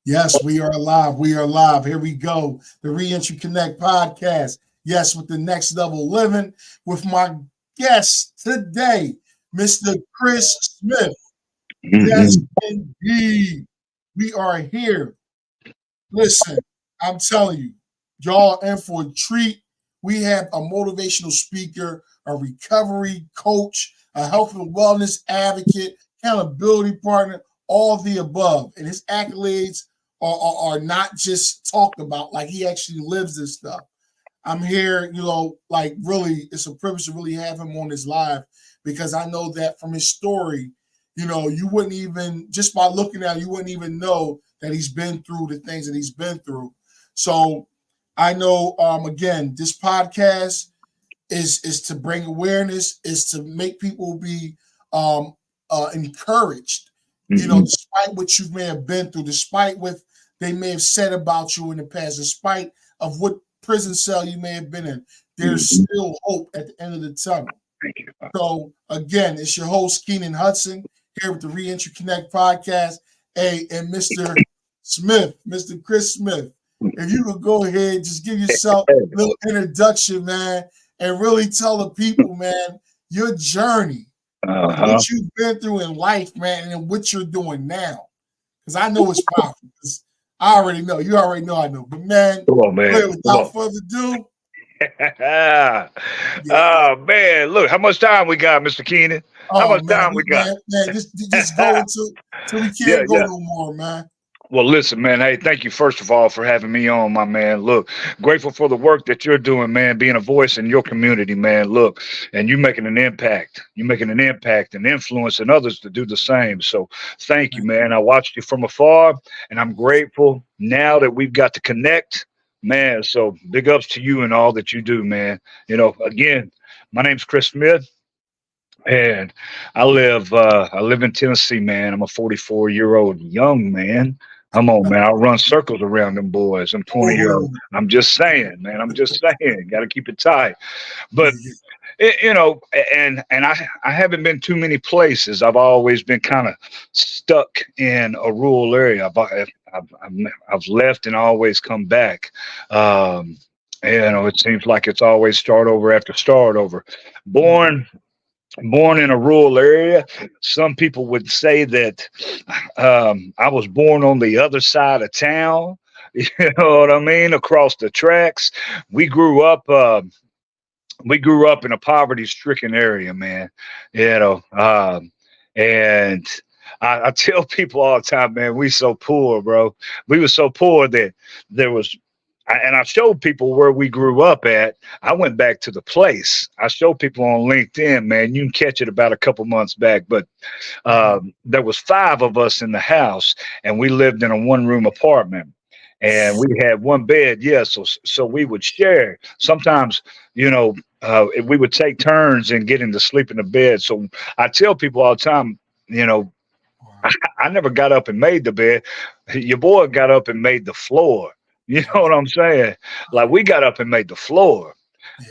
Yes, we are live. We are live. Here we go. The Reentry Connect podcast. Yes, with the next level living with my guest today, Mr. Chris Smith. Yes, Mhm. indeed. We are here. Listen, I'm telling you, y'all in for a treat. We have a motivational speaker, a recovery coach, a health and wellness advocate, accountability partner, all the above. And his accolades are not just talked about, like he actually lives this stuff. I'm here, like really, it's a privilege to really have him on this live because I know that from his story, you wouldn't even, just by looking at it, you wouldn't even know that he's been through the things that he's been through. So I know, again, this podcast is to bring awareness, is to make people be um, encouraged, Mhm. despite what you may have been through, despite what they may have said about you in the past, despite of what prison cell you may have been in, there's Mhm. still hope at the end of the tunnel. Thank you. So again, it's your host Keenan Hudson here with the Reentry Connect podcast. Hey, and Mr. Smith, Mr. Chris Smith. If you could go ahead, just give yourself a little introduction, man, and really tell the people, man, your journey of Uh-huh. what you've been through in life, man, and what you're doing now. Because I know it's powerful. Because I already know. You already know I know. But man, Come on, man. Come without on. further ado, yeah. Oh man, look how much time we got, Mr. Keenan. How Oh much man, time we got? just go until we Yeah, can't go yeah. no more, man. Well, listen, man. Hey, thank you first of all for having me on, my man. Look, grateful for the work that you're doing, man. Being a voice in your community, man. Look, and you making an impact. You making an impact and influencing others to do the same. So, thank you, Thank you. man. I watched you from afar, and I'm grateful now that we've got to connect, man. So, big ups to you and all that you do, man. Again, my name's Chris Smith. And I live in Tennessee, man. I'm a 44-year-old young man. Come on, man. I run circles around them boys. I'm 20-year-old. Oh, I'm just saying, man. I'm just saying. Got to keep it tight. But yeah, and I haven't been too many places. I've always been kind of stuck in a rural area. I've left and always come back. Um, it seems like it's always start over after start over. mhm. Born born in a rural area. Some people would say that I was born on the other side of town. You know what I mean? Across the tracks. We grew up. We grew up in a poverty-stricken area, man. You know, and I tell people all the time, man, we so poor, bro. We were so poor that there was and I showed people where we grew up at. I went back to the place. I showed people on LinkedIn, man. You can catch it about a couple months back, but there was five of us in the house, and we lived in a one-room apartment, and we had one bed. Yeah, so we would share. Sometimes, we would take turns in getting to sleep in the bed. So I tell people all the time, you know, Wow. I never got up and made the bed. Your boy got up and made the floor. You know what I'm saying? Like we got up and made the floor.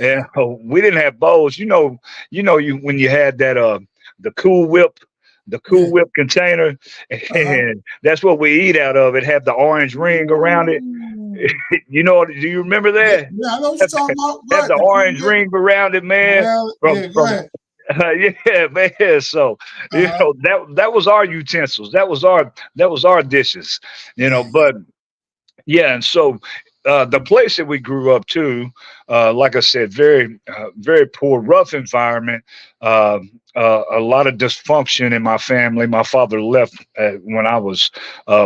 And Yeah. we didn't have bowls. You when you had that the Cool Whip, the Cool Yeah. Whip container, Uh-huh. and that's what we eat out of. It had the orange ring around it. Ooh. Do you remember Yeah, that? yeah, I know what you're Have, talking about. have Right. the The cool orange whip. ring around it, man. Well, From yeah, go from ahead. yeah, man. So Uh-huh. that was our utensils. That was our dishes. Yeah, But yeah, and so the place that we grew up to, like I said, very poor, rough environment. A lot of dysfunction in my family. My father left when I was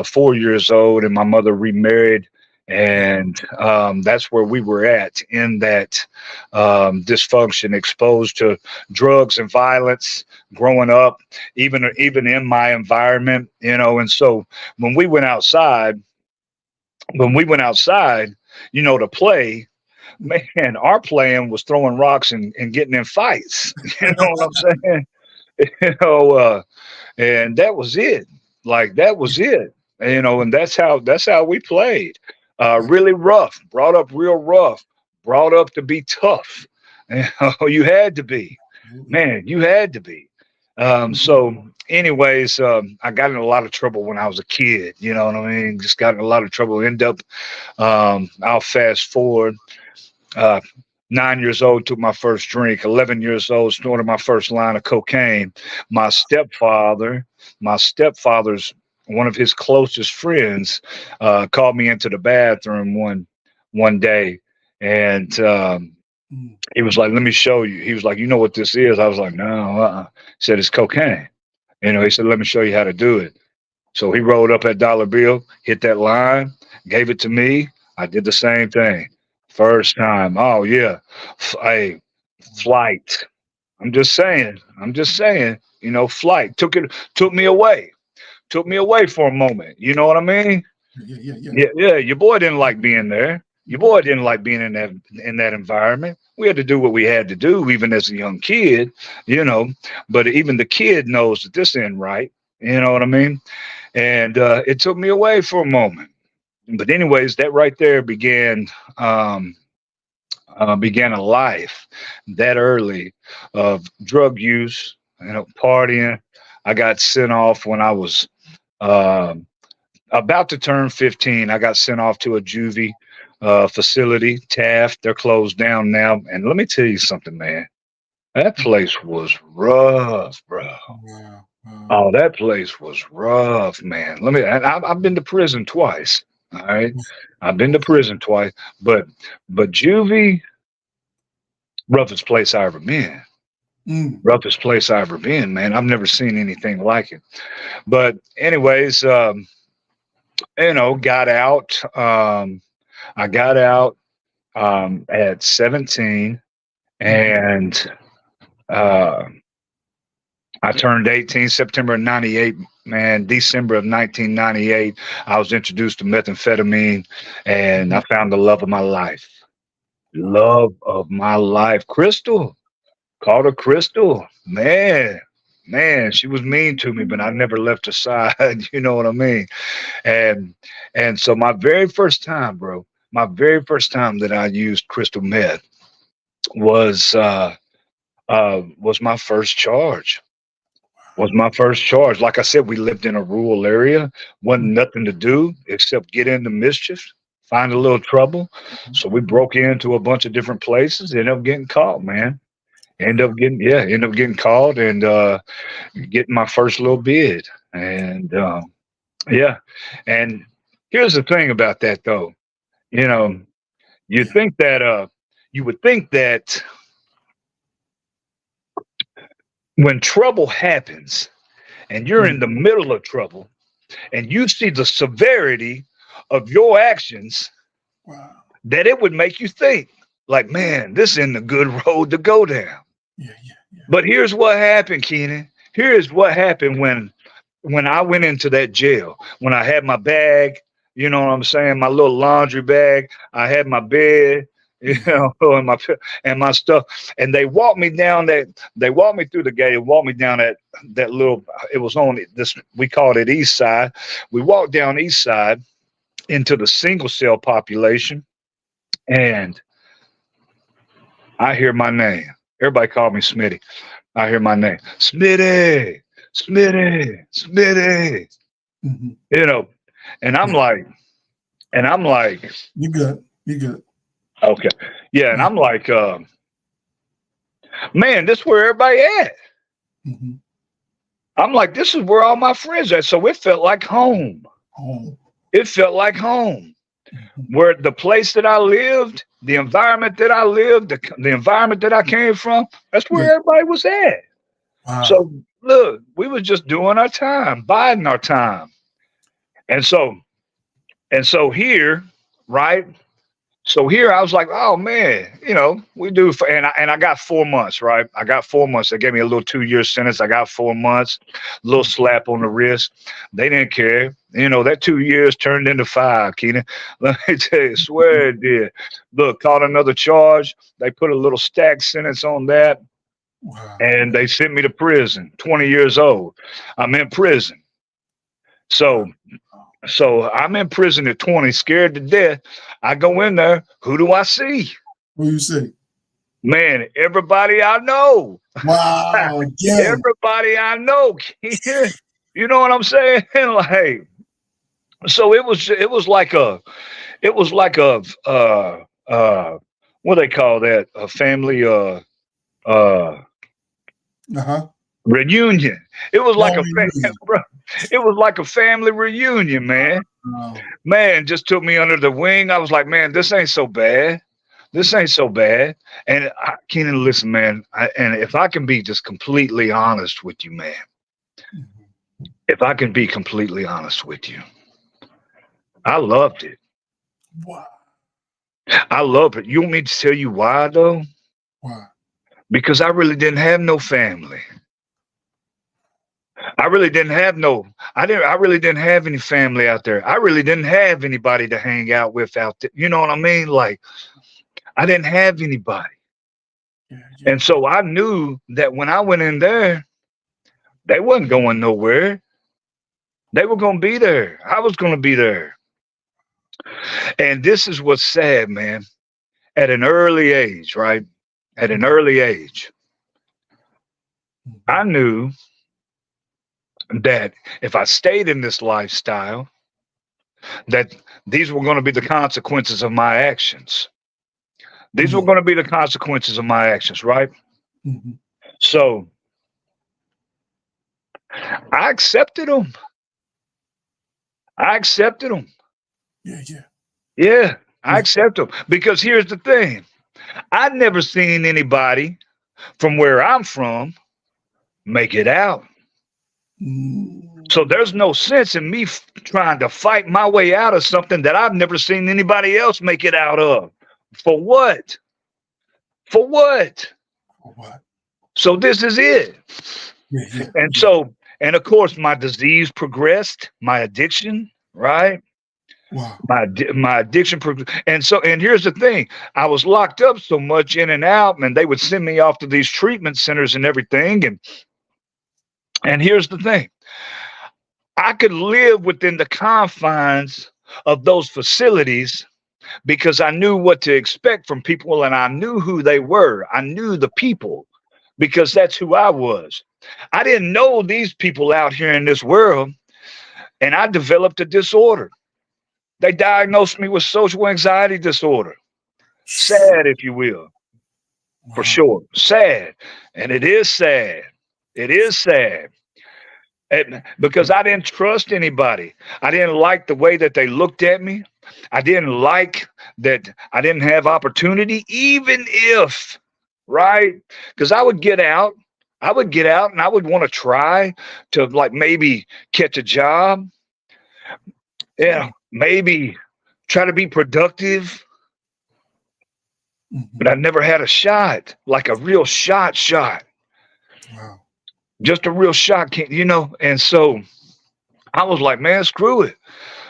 4 years old, and my mother remarried. yeah. And that's where we were at in that dysfunction, exposed to drugs and violence growing up, even in my environment, And so when we went outside, when we went outside, to play, man, our plan was throwing rocks and getting in fights. You know what I'm saying? You know, uh, and that was it. Like that was it. And that's how we played. Really rough, brought up real rough, brought up to be tough. You had to be, Absolutely. man. You had to be. So, anyways, I got in a lot of trouble when I was a kid. You know what I mean? Just got in a lot of trouble. End up, I'll fast forward. Uh, 9 years old, took my first drink. 11 years old, snorted my first line of cocaine. My stepfather's one of his closest friends called me into the bathroom one day, and Mm. he was like, "Let me show you." He was like, "You know what this is?" I was like, "No." He said, "It's cocaine." He said, "Let me show you how to do it." So he rolled up that dollar bill, hit that line, gave it to me. I did the same thing. First time. Oh yeah. Hey, flight. I'm just saying. I'm just saying. Flight took me away. Took me away for a moment. You know what I mean? Yeah, yeah, yeah. Yeah, yeah. Your boy didn't like being there. Your boy didn't like being in that environment. We had to do what we had to do, even as a young kid, you know. But even the kid knows that this ain't right. You know what I mean? And it took me away for a moment. But anyways, that right there um, began a life that early of drug use, partying. I got sent off when I was um about to turn 15. I got sent off to a juvie facility, Taft. They're closed down now. And let me tell you something, man. That place was rough, bro. Wow. Wow. Oh, that place was rough, man. I've been to prison twice. All right. I've been to prison twice, but juvie, roughest place I ever been. Mm. Roughest place I ever been, man. I've never seen anything like it. But anyways, got out. I got out at 17, and uh, I turned 18 September of 98. Man, December of 1998, I was introduced to methamphetamine, and I found the love of my life. Love of my life. Crystal. Called her Crystal. Man, she was mean to me, but I never left her side. You know what I mean? And so my very first time, bro, my very first time that I used crystal meth was my first charge. Was my first charge. Like I said, we lived in a rural area. Wasn't nothing to do except get into mischief, find a little trouble. So we broke into a bunch of different places. Ended up getting caught, man. End up getting caught and getting my first little bid. And yeah. And here's the thing about that though. You know, you Yeah. think that you would think that when trouble happens and you're in Mm. the middle of trouble and you see the severity of your actions, Wow. that it would make you think, like, man, this isn't a good road to go down. Yeah, yeah, yeah. But here's what happened, Keenan. Here's what happened when I went into that jail, when I had my bag, you know what I'm saying, my little laundry bag, I had my bed, and my stuff, and they walked me through the gate and walked me down that little, it was on this, we called it East Side. We walked down East Side into the single cell population, and I hear my name. Everybody called me Smitty. I hear my name, Smitty, Smitty, Smitty. Hmm. You know, and I'm Yeah. like, and I'm like, You good. You good. okay, yeah, and Yeah. I'm like, man, this is where everybody at. Hmm. I'm like, this is where all my friends are. So it felt like home. Oh. It felt like home. Mhm. Where the place that I lived, the environment that I lived, the environment that I came from, that's Yeah. where everybody was at. Wow. So look, we was just doing our time, biding our time. And so here, right? So here I was like, oh man, we do, and I got 4 months, right? I got 4 months. They gave me a little 2-year sentence. I got 4 months, little slap on the wrist. They didn't care. That 2 years turned into 5, Keenan. Let me tell you, swear it did. Look, caught another charge. They put a little stack sentence on that, Wow. and they sent me to prison, 20 years old. I'm in prison. So Wow. I'm in prison at 20, scared to death. I go in there. Who do I see? What do you say? Man, everybody I know. Wow. Again. Everybody I know. You know what I'm saying? Like, so it was like a what they call that? A family uh Uh-huh. reunion. It was like a Family reunion. it was like a family reunion, man. Wow. Man just took me under the wing. I was like, man, this ain't so bad. This ain't so bad. And Kenan, listen, man. And if I can be just completely honest with you, man, if I can be completely honest with you, I loved it. Wow. I love it. You want me to tell you why, though? Wow. Because I really didn't have no family. I really didn't have no. I really didn't have any family out there. I really didn't have anybody to hang out with out there. You know what I mean? Like, I didn't have anybody. Yeah, yeah. And so I knew that when I went in there, they wasn't going nowhere. They were going to be there. I was going to be there. And this is what's sad, man. At an early age, right? At an early age, I knew that if I stayed in this lifestyle, that these were going to be the consequences of my actions. These were going to be the consequences of my actions, right? Mm-hmm. So I accepted them. I accepted them. Yeah, yeah. Yeah, I accept them because here's the thing. I've never seen anybody from where I'm from make it out. So there's no sense in me trying to fight my way out of something that I've never seen anybody else make it out of. For what? For what? For what? So this is it. Yeah, yeah. And so, and of course, my disease progressed, my addiction, right? Wow. My addiction, and so, and here's the thing: I was locked up so much in and out, and they would send me off to these treatment centers and everything. And here's the thing: I could live within the confines of those facilities because I knew what to expect from people, and I knew who they were. I knew the people because that's who I was. I didn't know these people out here in this world, and I developed a disorder. They diagnosed me with social anxiety disorder. Sad, if you will, for sure. Sad. And it is sad. It is sad. And because I didn't trust anybody. I didn't like the way that they looked at me. I didn't like that I didn't have opportunity, even if, right? Because I would get out and I would want to try to like maybe catch a job. Yeah, maybe try to be productive, but I never had a shot, like a real shot. Wow. Just a real shot, you know? And so I was like, man, screw it.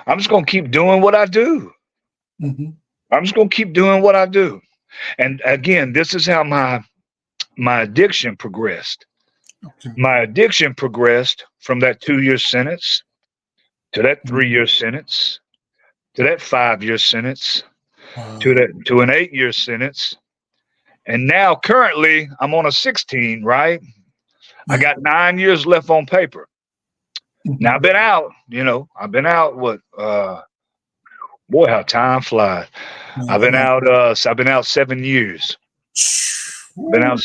I'm just going to keep doing what I do. I'm just going to keep doing what I do. And again, this is how my addiction progressed. Okay. My addiction progressed from that 2-year sentence to that 3-year sentence, to that 5-year sentence, to an 8-year sentence. And now currently I'm on a 16, right? I got 9 years left on paper. Now I've been out, I've been out boy, how time flies. I've been out 7 years. I've been out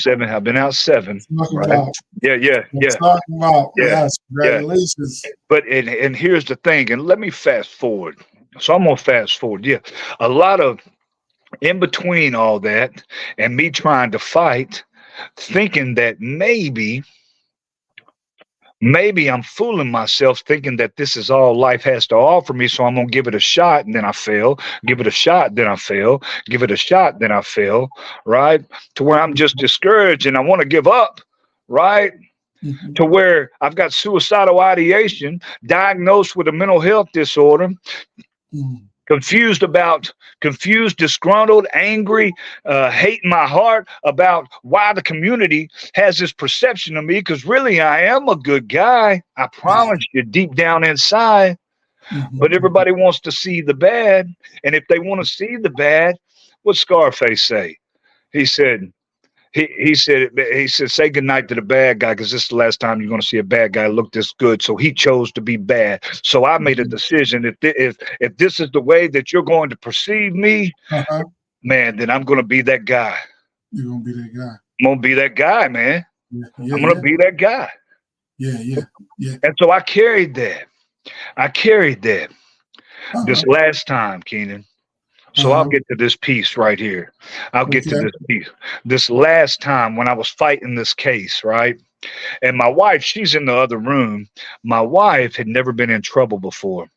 seven. Right? Yeah. Talking about, yes, congratulations. But and here's the thing, and let me fast forward. So I'm gonna fast forward. Yeah. A lot of in between all that and me trying to fight, thinking that maybe I'm fooling myself thinking that this is all life has to offer me. So I'm going to give it a shot. And then I fail, give it a shot. Then I fail, give it a shot. Then I fail. Right. To where I'm just discouraged and I want to give up. Right. To where I've got suicidal ideation, diagnosed with a mental health disorder, confused, disgruntled, angry, hate in my heart about why the community has this perception of me, because really I am a good guy. I promise you, deep down inside. But everybody wants to see the bad. And if they want to see the bad, what Scarface say? He said, he said say goodnight to the bad guy because this is the last time you're going to see a bad guy look this good. So he chose to be bad. So I made a decision. If this is the way that you're going to perceive me, man, then I'm going to be that guy. You're going to be that guy. I'm going to be that guy, man. Yeah, I'm going to be that guy. Yeah. And so I carried that. This last time, Keenan. So I'll get to this piece right here. I'll get to this piece. This last time when I was fighting this case, right? And my wife, she's in the other room. My wife had never been in trouble before.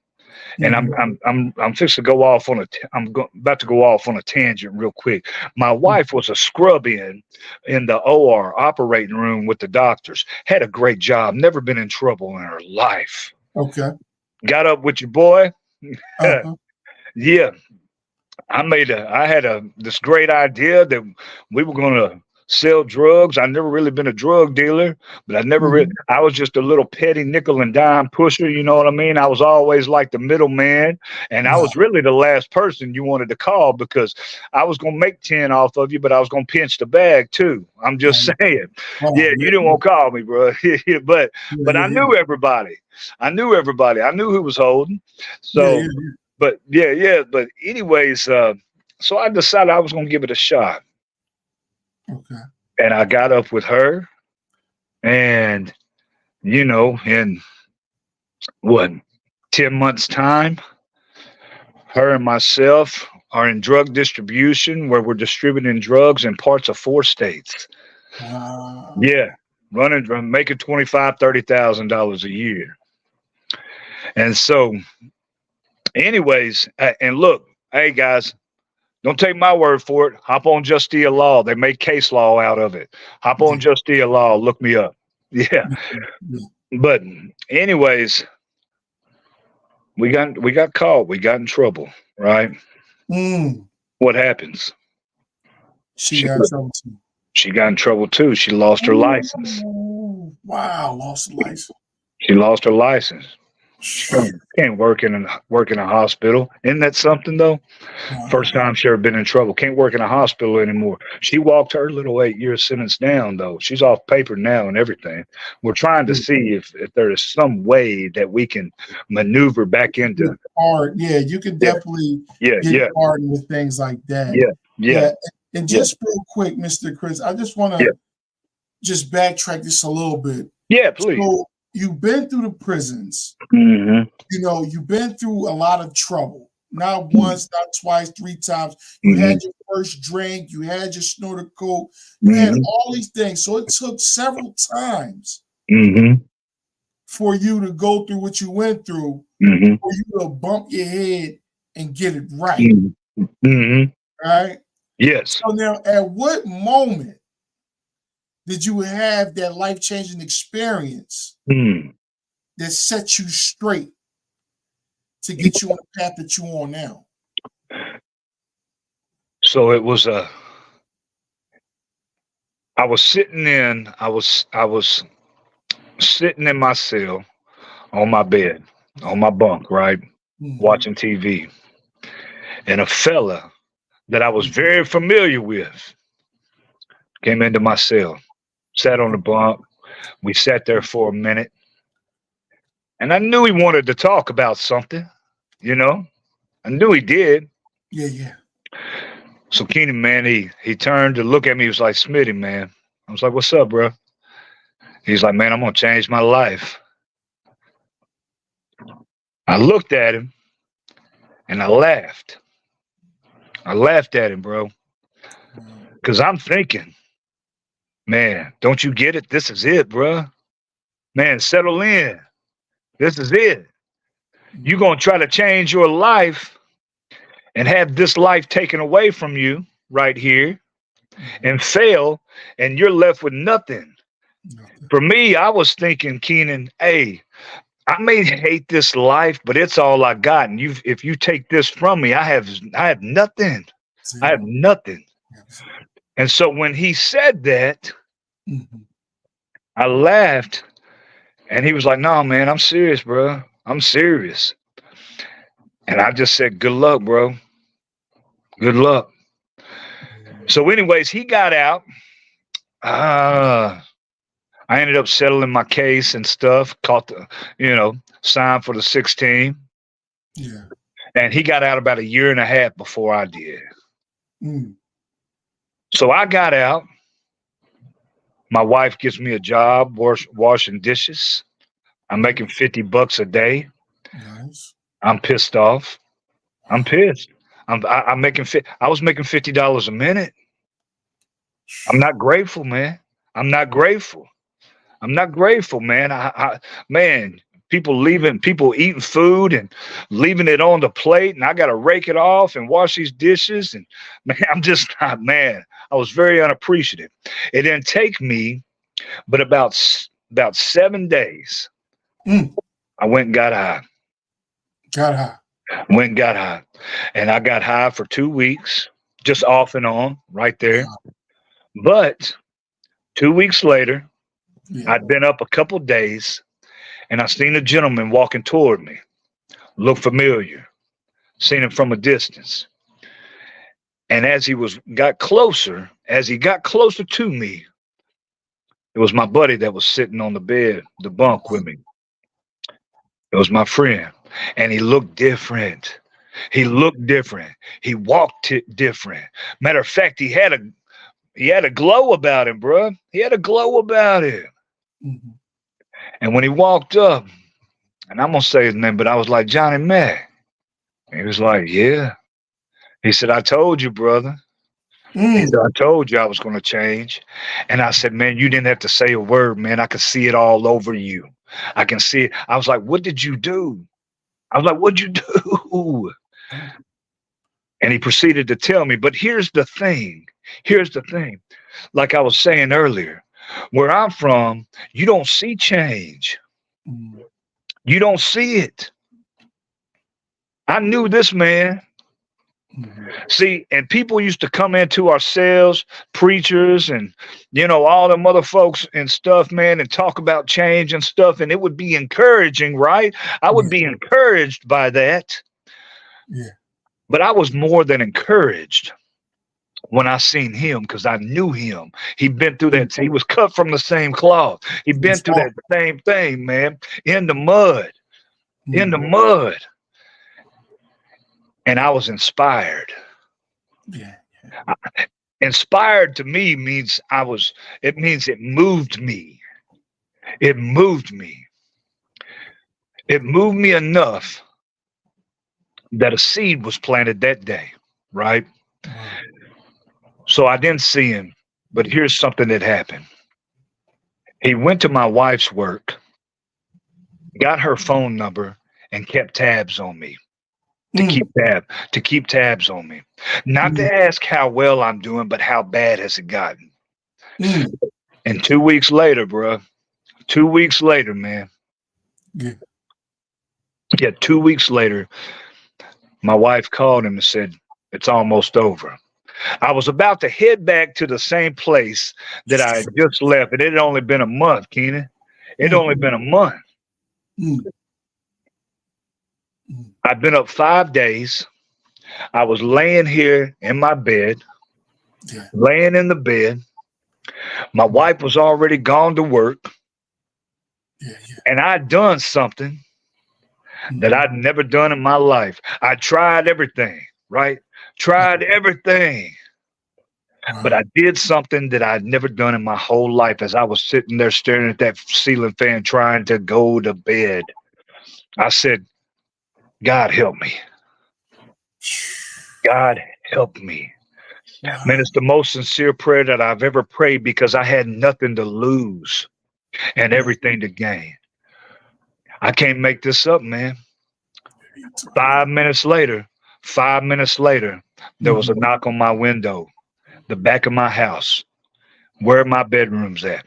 And I'm fixed to go off on about to go off on a tangent real quick. My wife was a scrub in the OR operating room with the doctors. Had a great job. Never been in trouble in her life. Okay. Got up with your boy. Yeah. I had this great idea that we were going to sell drugs. I never really been a drug dealer, but I was just a little petty nickel and dime pusher. You know what I mean? I was always like the middleman, and I was really the last person you wanted to call because I was going to make 10 off of you, but I was going to pinch the bag too. I'm just saying. You didn't want to call me, bro. but I knew everybody. I knew who was holding. So, but but anyways, so I decided I was going to give it a shot. Okay. And I got up with her, and in 10 months' time, her and myself are in drug distribution where we're distributing drugs in parts of 4 states. Yeah, making $25,000-$30,000 a year. And so, anyways, and look, hey guys. Don't take my word for it. Hop on Justia Law. They make case law out of it. Hop on Justia Law. Look me up. Yeah. But anyways, we got caught. We got in trouble, right? What happens? She got in trouble too. She got in trouble too. She lost her license. Wow, lost the license. She lost her license. Can't work in a hospital. Isn't that something though? First time she ever been in trouble. Can't work in a hospital anymore. She walked her little 8-year sentence down though. She's off paper now and everything. We're trying to see if there is some way that we can maneuver back into. Yeah, you can definitely get pardoned with things like that. Yeah. And just real quick, Mr. Chris, I just want to just backtrack this a little bit. Yeah, please. So, you've been through the prisons. You've been through a lot of trouble. Not once, not twice, 3 times. You had your first drink. You had your snorted coke. You had all these things. So it took several times for you to go through what you went through, for you to bump your head and get it right. Right? Yes. So now, at what moment did you have that life-changing experience that set you straight to get you on the path that you're on now? So it was I was sitting in my cell on my bed, on my bunk, right? Watching TV. And a fella that I was very familiar with came into my cell. Sat on the bunk. We sat there for a minute. And I knew he wanted to talk about something, I knew he did. Yeah. So Keenan, man, he turned to look at me. He was like, Smitty, man. I was like, what's up, bro? He's like, man, I'm going to change my life. I looked at him and I laughed. I laughed at him, bro. Because I'm thinking, man, don't you get it? This is it, bro. Man, settle in. This is it. You're going to try to change your life and have this life taken away from you right here and fail, and you're left with nothing. For me, I was thinking, Keenan, hey, I may hate this life, but it's all I got. And if you take this from me, I have nothing. I have nothing. And so when he said that, I laughed, and he was like, no, man, I'm serious, bro. I'm serious. And I just said, good luck, bro. Good luck. So anyways, he got out I ended up settling my case and stuff, caught the, signed for the 16. Yeah. And he got out about a year and a half before I did. Mm. So I got out. My wife gives me a job washing dishes. I'm making $50 a day. Nice. I'm pissed off. I'm pissed. I'm making I was making $50 a minute. I'm not grateful, man. I'm not grateful. I'm not grateful, man. Man, people eating food and leaving it on the plate, and I got to rake it off and wash these dishes. And man, I'm just not, man. I was very unappreciative. It didn't take me, but about 7 days, Mm. I went and got high. Got high. Went and got high, and I got high for 2 weeks, just off and on, right there. Wow. But 2 weeks later, Yeah. I'd been up a couple days, and I seen a gentleman walking toward me. Looked familiar. Seen him from a distance. And as he got closer to me, it was my buddy that was sitting on the bed, the bunk with me. It was my friend. And he looked different. He looked different. He walked different. Matter of fact, he had a glow about him, bro. He had a glow about him. Mm-hmm. And when he walked up, and I'm gonna say his name, but I was like, Johnny Mac. He was like, yeah. He said, I told you, brother. Mm. He said, I told you I was gonna change. And I said, man, you didn't have to say a word, man. I could see it all over you. I can see it. I was like, what did you do? I was like, what'd you do? And he proceeded to tell me, but here's the thing. Like I was saying earlier, where I'm from, you don't see change. Mm. You don't see it. I knew this man. Mm-hmm. See, and people used to come into our cells, preachers and, all them other folks and stuff, man, and talk about change and stuff. And it would be encouraging, right? I would be encouraged by that. Yeah. But I was more than encouraged when I seen him, because I knew him. He'd been through that. He was cut from the same cloth. He'd been through that same thing, man, in the mud. And I was inspired. Yeah. Inspired to me means it moved me. It moved me. It moved me enough that a seed was planted that day, right? Wow. So I didn't see him, but here's something that happened. He went to my wife's work, got her phone number, and kept tabs on me. To keep tabs on me. Not to ask how well I'm doing, but how bad has it gotten? Mm. And 2 weeks later, bro. 2 weeks later, man. Yeah, 2 weeks later, my wife called him and said, it's almost over. I was about to head back to the same place that I had just left. And it had only been a month, Keenan. It had only been a month. Mm. I'd been up 5 days. I was laying here in my bed, laying in the bed. My wife was already gone to work. And I'd done something that I'd never done in my life. I tried everything, right? Tried everything. But I did something that I'd never done in my whole life as I was sitting there staring at that ceiling fan trying to go to bed. I said, God help me. God help me. Man, it's the most sincere prayer that I've ever prayed, because I had nothing to lose and everything to gain. I can't make this up, man. 5 minutes later, there was a knock on my window, the back of my house, where my bedroom's at.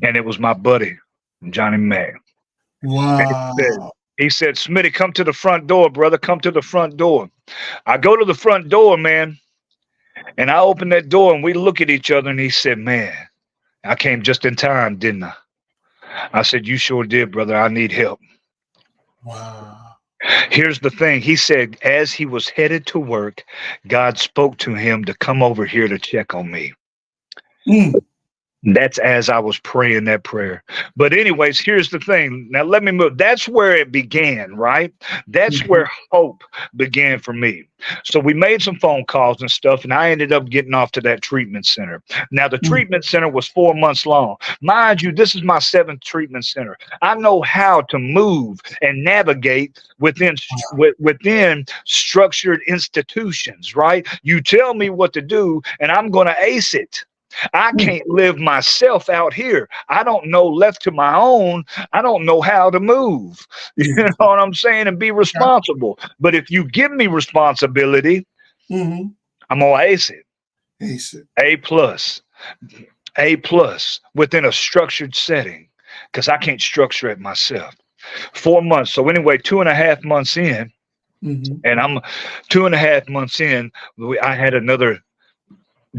And it was my buddy, Johnny Mac. Wow. He said, Smitty, come to the front door, brother. Come to the front door. I go to the front door, man. And I open that door and we look at each other, and he said, man, I came just in time, didn't I? I said, you sure did, brother. I need help. Wow. Here's the thing. He said, as he was headed to work, God spoke to him to come over here to check on me. Mm. That's as I was praying that prayer. But anyways, here's the thing. Now let me move. That's where it began, right? That's where hope began for me. So we made some phone calls and stuff, and I ended up getting off to that treatment center. Now the treatment center was 4 months long. Mind you, this is my 7th treatment center. I know how to move and navigate within structured institutions, right? You tell me what to do, and I'm going to ace it. I can't live myself out here. I don't know left to my own. I don't know how to move. You know what I'm saying? And be responsible. But if you give me responsibility, I'm gonna ace it. Ace it. A+ within a structured setting, because I can't structure it myself. 4 months. So anyway, 2.5 months in, and I'm 2.5 months in, I had another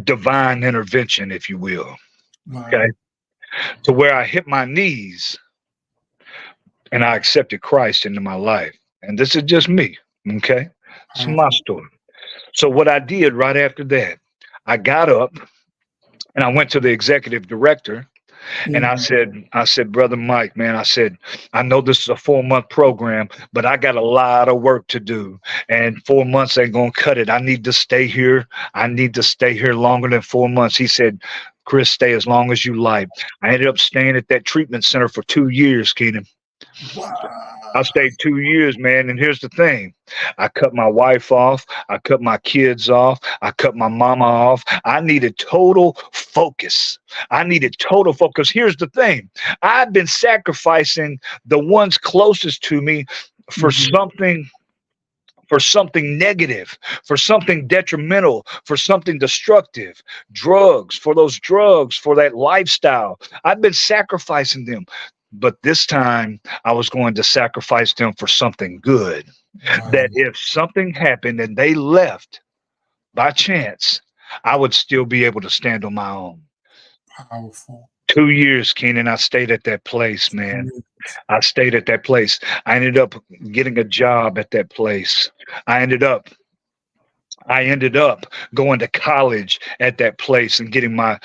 divine intervention, if you will. Wow. Okay. To where I hit my knees and I accepted Christ into my life. And this is just me. Okay. It's my story. So what I did right after that, I got up and I went to the executive director. And I said, Brother Mike, man, I said, I know this is a 4-month program, but I got a lot of work to do. And 4 months ain't going to cut it. I need to stay here. I need to stay here longer than 4 months. He said, Chris, stay as long as you like. I ended up staying at that treatment center for 2 years, Keenan. Wow. I stayed 2 years, man. And here's the thing. I cut my wife off. I cut my kids off. I cut my mama off. I needed total focus. Here's the thing. I've been sacrificing the ones closest to me for something negative, for something detrimental, for something destructive, for that lifestyle. I've been sacrificing them. But this time I was going to sacrifice them for something good. Wow. That if something happened and they left by chance, I would still be able to stand on my own. Powerful. 2 years, Keenan, I stayed at that place, man. I stayed at that place. I ended up getting a job at that place. I ended up going to college at that place and getting my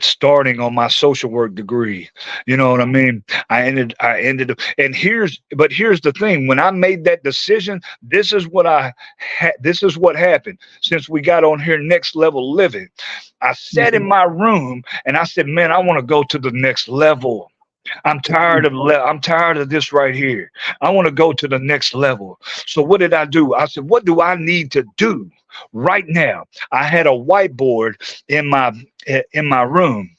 starting on my social work degree. You know what I mean? I ended up, and here's the thing. When I made that decision, this is what happened. Since we got on here, Next Level Living, I sat in my room and I said, man, I want to go to the next level. I'm tired of this right here. I want to go to the next level. So what did I do? I said, what do I need to do right now? I had a whiteboard in my room.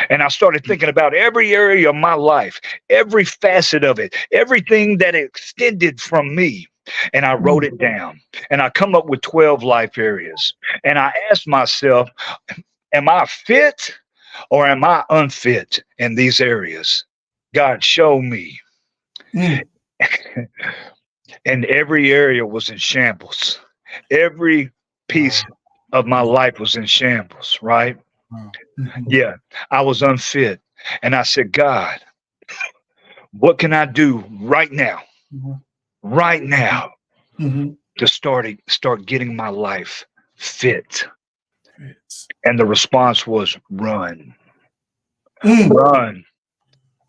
And I started thinking about every area of my life, every facet of it, everything that extended from me. And I wrote it down. And I come up with 12 life areas. And I asked myself, am I fit? Or am I unfit in these areas? God, show me. And every area was in shambles. Every piece of my life was in shambles, right? Yeah, I was unfit. And I said, God, what can I do right now? Right now to start getting my life fit? And the response was run. Run.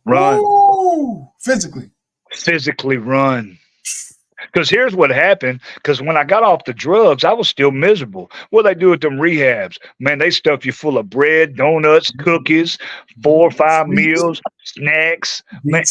Ooh, physically run. Because here's what happened. Because when I got off the drugs, I was still miserable. What they do at them rehabs, man, they stuff you full of bread, donuts, cookies, 4 or 5 meals, snacks, man.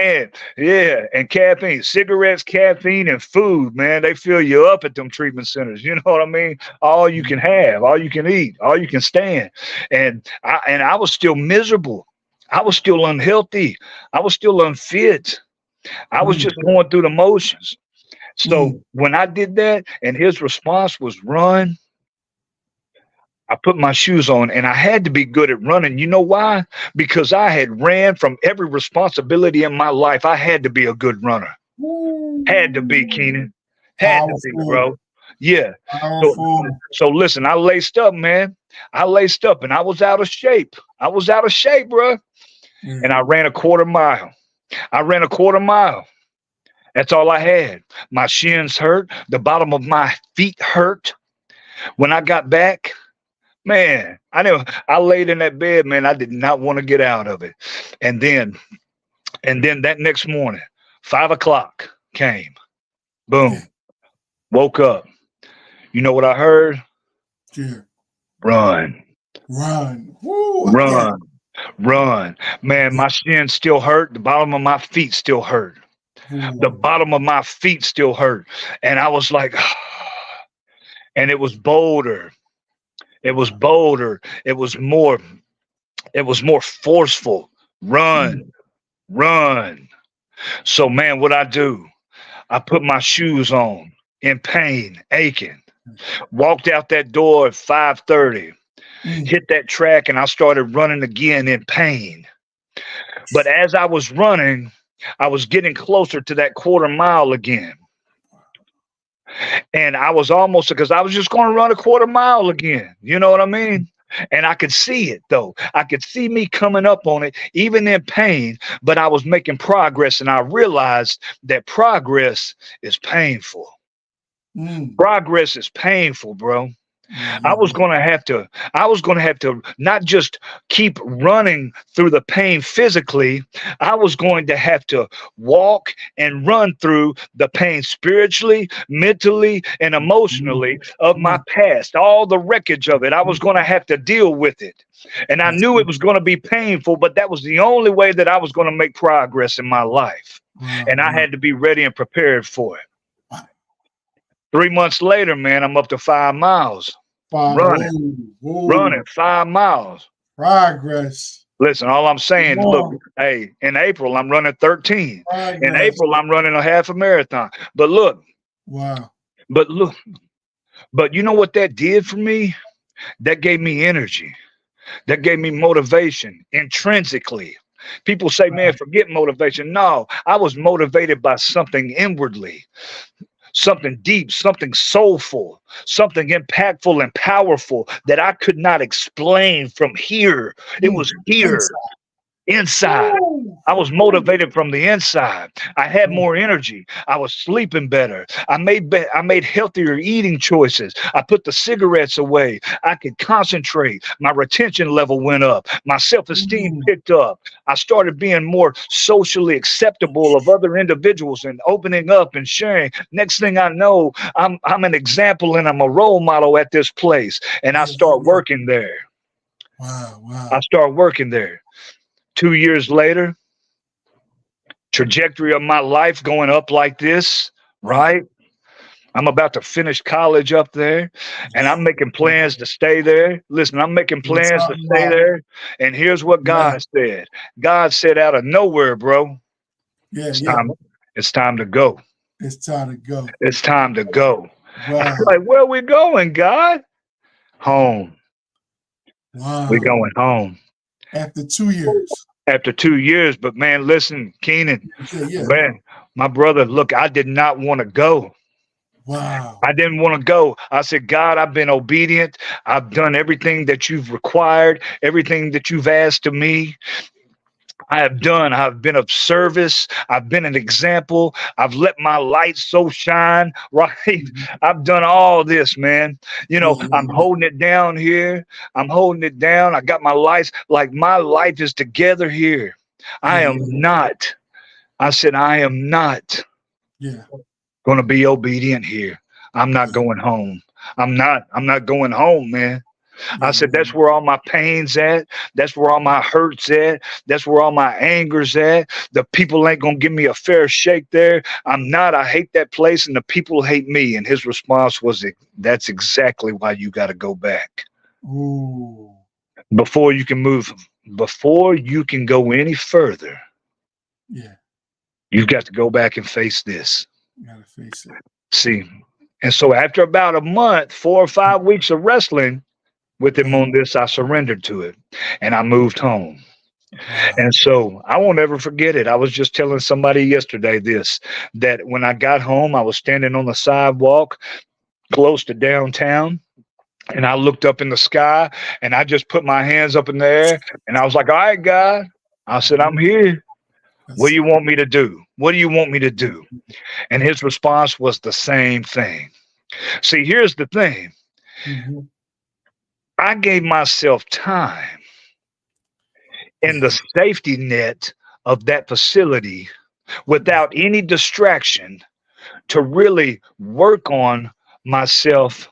And caffeine, cigarettes, caffeine, and food, man. They fill you up at them treatment centers. You know what I mean? All you can have, all you can eat, all you can stand. And I was still miserable. I was still unhealthy. I was still unfit. I was just going through the motions. So when I did that, and his response was run, I put my shoes on, and I had to be good at running. You know why? Because I had ran from every responsibility in my life. I had to be a good runner. Had to be, Keenan. Had to be, bro. Yeah. So listen, I laced up, man. I laced up, and I was out of shape. Bro. And I ran a quarter mile. That's all I had. My shins hurt. The bottom of my feet hurt. When I got back, Man, I laid in that bed, man. I did not want to get out of it. And then that next morning, 5 o'clock came. Boom. Woke up. You know what I heard? Yeah. Run. Run. Woo, Run. Run. Man, my shins still hurt. The bottom of my feet still hurt. The bottom of my feet still hurt. And I was like, and it was bolder. It was bolder. It was more forceful. Run. Run. So, man, what I do, I put my shoes on in pain, aching, walked out that door at 5:30, hit that track, and I started running again in pain. But as I was running, I was getting closer to that 1/4 mile again. And I was almost, because I was just going to run a 1/4 mile again. You know what I mean? And I could see it, though. I could see me coming up on it, even in pain, but I was making progress. And I realized that progress is painful. Progress is painful, bro. I was going to have to not just keep running through the pain physically. I was going to have to walk and run through the pain spiritually, mentally, and emotionally of my past, all the wreckage of it. I was going to have to deal with it. And I knew it was going to be painful, but that was the only way that I was going to make progress in my life. And I had to be ready and prepared for it. 3 months later, man, I'm up to 5 miles. Running 5 miles. Progress. Listen, all I'm saying, look, hey, in April, I'm running 13. In April, I'm running a half a marathon. But look. Wow. But you know what that did for me? That gave me energy. That gave me motivation intrinsically. People say, man, forget motivation. No, I was motivated by something inwardly. Something deep, something soulful, something impactful and powerful that I could not explain from here. It was here, inside. I was motivated from the inside. I had more energy. I was sleeping better. I made healthier eating choices. I put the cigarettes away. I could concentrate. My retention level went up. My self-esteem picked up. I started being more socially acceptable of other individuals and opening up and sharing. Next thing I know, I'm an example and I'm a role model at this place. And I start working there. Wow. I start working there. 2 years later, trajectory of my life going up like this, right? I'm about to finish college up there, and I'm making plans to stay there. Listen, I'm making plans to stay there, and here's what God said. God said out of nowhere, bro, it's time to go. It's time to go. It's time to go. Wow. Like, where are we going, God? Home. Wow. We're going home. After 2 years. After 2 years, but man, listen, Keenan, man, my brother, look, I did not want to go. Wow. I didn't want to go. I said, God, I've been obedient. I've done everything that you've required, everything that you've asked of me. I have done. I've been of service. I've been an example. I've let my light so shine, right? I've done all this, man. You know, I'm holding it down here. I'm holding it down. I got my life, like my life is together here. I am not. I said, I am not going to be obedient here. I'm not going home. I'm not going home, man. I said, that's where all my pain's at. That's where all my hurt's at. That's where all my anger's at. The people ain't going to give me a fair shake there. I'm not. I hate that place, and the people hate me. And his response was, that's exactly why you got to go back. Ooh. Before you can move, before you can go any further, you've got to go back and face this. You got to face it. See, and so after about a month, 4 or 5 weeks of wrestling with him on this, I surrendered to it and I moved home. And so I won't ever forget it. I was just telling somebody yesterday that when I got home, I was standing on the sidewalk close to downtown, and I looked up in the sky and I just put my hands up in the air and I was like, all right, God, I said, I'm here. What do you want me to do? What do you want me to do? And his response was the same thing. See, here's the thing. I gave myself time in the safety net of that facility without any distraction to really work on myself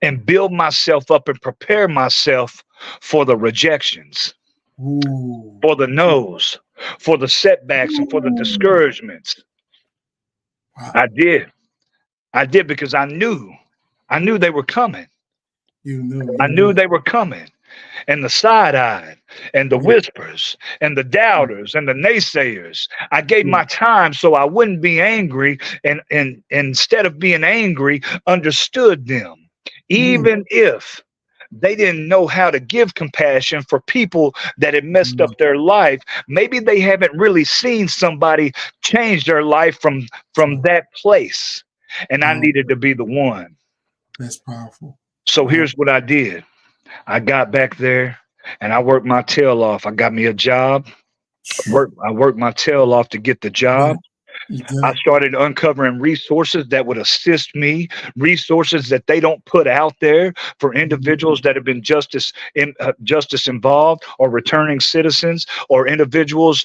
and build myself up and prepare myself for the rejections, Ooh. for the no's, for the setbacks, and for the Ooh. discouragements. Wow. I did. I did because I knew they were coming. You knew. I You knew knew. they were coming. And the side eyed and the Yeah. whispers and the doubters and the naysayers. I gave Yeah. my time so I wouldn't be angry, and instead of being angry, understood them. Mm. Even if they didn't know how to give compassion for people that had messed up Mm. their life, maybe they haven't really seen somebody change their life from that place. And I Wow. needed to be the one. That's powerful. So Wow. here's what I did. I got back there and I worked my tail off. I got me a job. I worked my tail off to get the Yeah. job. I Yeah. started uncovering resources that would assist me, resources that they don't put out there for individuals that have been justice involved, or returning citizens, or individuals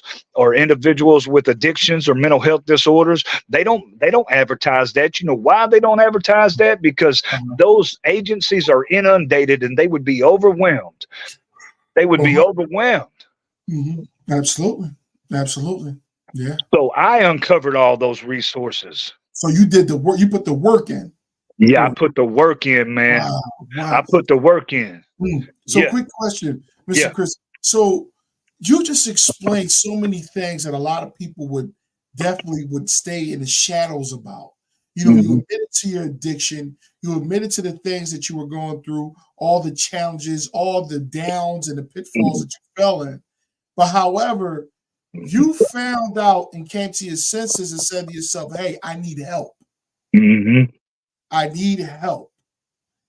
with addictions or mental health disorders. They don't advertise that. You know why they don't advertise that? Because Uh-huh. those agencies are inundated and they would be overwhelmed. They would be Uh-huh. overwhelmed. Absolutely. Absolutely. Yeah. So I uncovered all those resources. So you did the work. You put the work in. Yeah, I For it. put the work in, man. Wow. I Wow. put the work in. So, Yeah, quick question, Mr. yeah. Chris. So, you just explained so many things that a lot of people would definitely would stay in the shadows about. You know, you Hmm. admitted to your addiction. You admitted to the things that you were going through, all the challenges, all the downs and the pitfalls that you fell in. But however, you found out and came to your senses and said to yourself, "Hey, I need help. Hmm. I need help."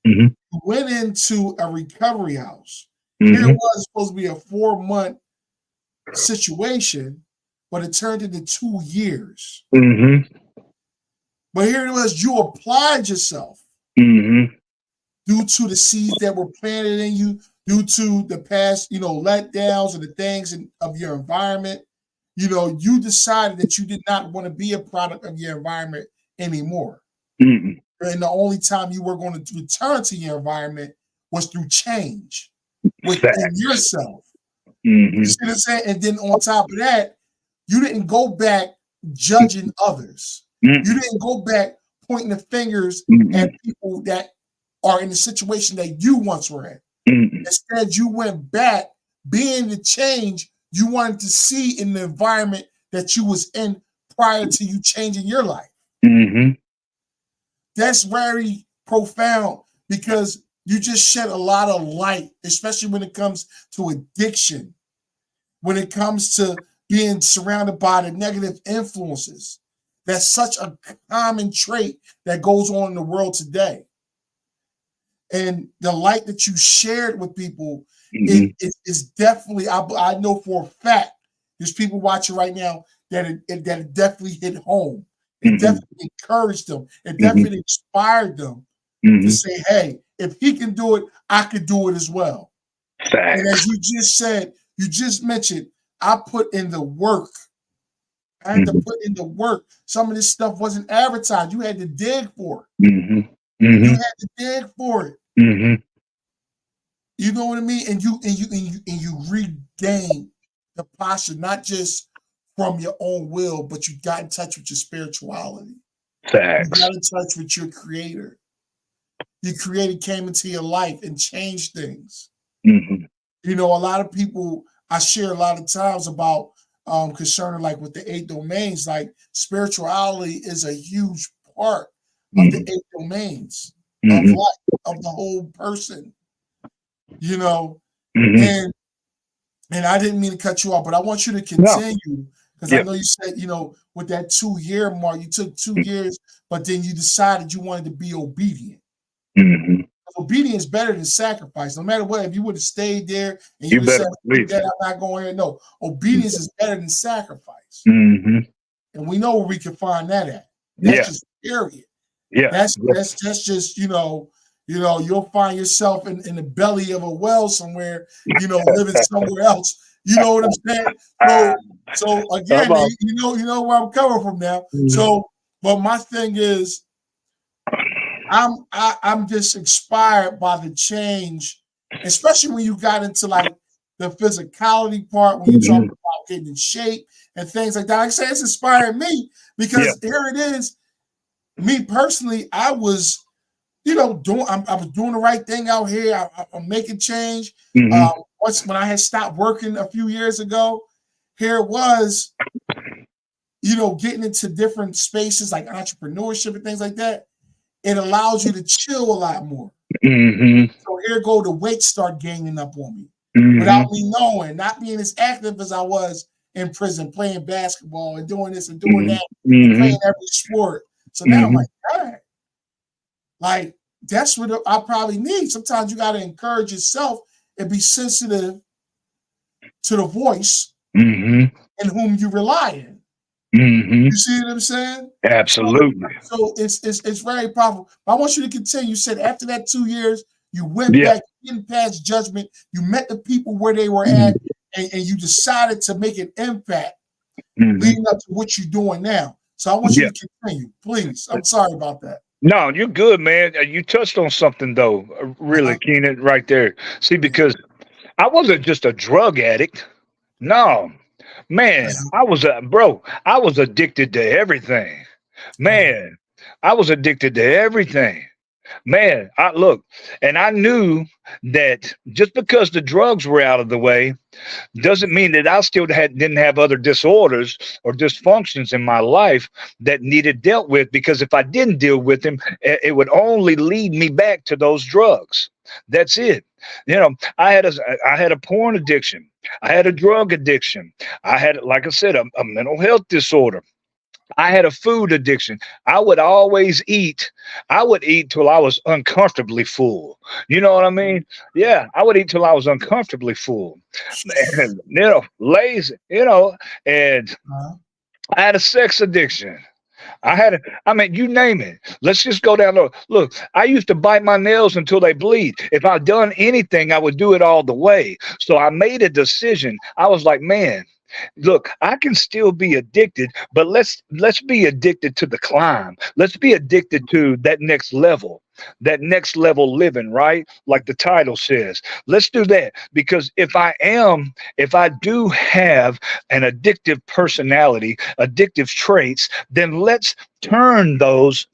Hmm. You went into a recovery house. Here it Hmm. was supposed to be a 4-month situation, but it turned into 2 years. Hmm. But here it was, you applied yourself Hmm. due to the seeds that were planted in you, due to the past, letdowns and the things of your environment. You decided that you did not want to be a product of your environment anymore. Hmm. And the only time you were going to return to your environment was through change within Facts. yourself. You Hmm. see what I'm saying? And then on top of that, you didn't go back judging others. You Hmm. didn't go back pointing the fingers Hmm. at people that are in the situation that you once were in. Hmm. Instead, you went back being the change you wanted to see in the environment that you was in prior to you changing your life. Hmm. That's very profound because you just shed a lot of light, especially when it comes to addiction, when it comes to being surrounded by the negative influences. That's such a common trait that goes on in the world today. And the light that you shared with people, Hmm. it is definitely, I know for a fact, there's people watching right now that it definitely hit home. It Hmm. definitely encouraged them. It Hmm. definitely inspired them to Hmm. say, hey, if he can do it, I could do it as well. And as Facts. you just said, you just mentioned, I put in the work. I had to Hmm. put in the work. Some of this stuff wasn't advertised. You had to dig for it. Hmm. You Hmm. had to dig for it. Hmm. You know what I mean? And you regain the posture, not just from your own will, but you got in touch with your spirituality. You Facts. got in touch with your creator. Your creator came into your life and changed things. Hmm. A lot of people I share a lot of times about concerning like with the 8 domains, like spirituality is a huge part of the Hmm. 8 domains of Hmm. life, of the whole person, you know, Hmm. and I didn't mean to cut you off, but I want you to No. continue because I Yeah. know you said, with that 2 year mark, you took 2 years, but then you decided you wanted to be obedient. Hmm. Obedience is better than sacrifice. No matter what, if you would have stayed there and you You would have better said, believe "Dad, it. I'm not going here." No, obedience is better than sacrifice, Hmm. and we know where we can find that at. That's Yeah. just period. Yeah. That's Yeah. that's that's just you'll find yourself in the belly of a well somewhere, living somewhere else. You know what I'm saying? So again, you know where I'm coming from now. So, but my thing is, I'm just inspired by the change, especially when you got into like the physicality part, when you talk about getting in shape and things like that. Like I say, it's inspired me because here it is. Me personally, I was, I was doing the right thing out here. I'm making change. Once when I had stopped working a few years ago, here it was, getting into different spaces like entrepreneurship and things like that. It allows you to chill a lot more. So here go the weight start gaining up on me without me knowing, not being as active as I was in prison, playing basketball and doing this and doing that, and playing every sport. So now I'm like, God, like that's what I probably need. Sometimes you got to encourage yourself and be sensitive to the voice in whom you rely on. You see what I'm saying? Absolutely. So it's very powerful. But I want you to continue. You said after that 2 years, you went back, didn't pass judgment. You met the people where they were at, and you decided to make an impact leading up to what you're doing now. So I want you to continue, please. I'm sorry about that. No, you're good, man. You touched on something though, really, Keenan, right there. See, because I wasn't just a drug addict. No, man, I was addicted to everything. Man, I was addicted to everything. Man, I knew that just because the drugs were out of the way doesn't mean that I still didn't have other disorders or dysfunctions in my life that needed dealt with, because if I didn't deal with them, it would only lead me back to those drugs. That's it. I had a porn addiction. I had a drug addiction. I had, like I said, a mental health disorder. I had a food addiction. I would always eat. I would eat till I was uncomfortably full. You know what I mean? Yeah, I would eat till I was uncomfortably full. And, lazy, and I had a sex addiction. You name it. Let's just go down there. Look, I used to bite my nails until they bleed. If I'd done anything, I would do it all the way. So I made a decision. I was like, man, look, I can still be addicted, but let's be addicted to the climb. Let's be addicted to that next level living, right? Like the title says. Let's do that, because if I do have an addictive personality, addictive traits, then let's turn those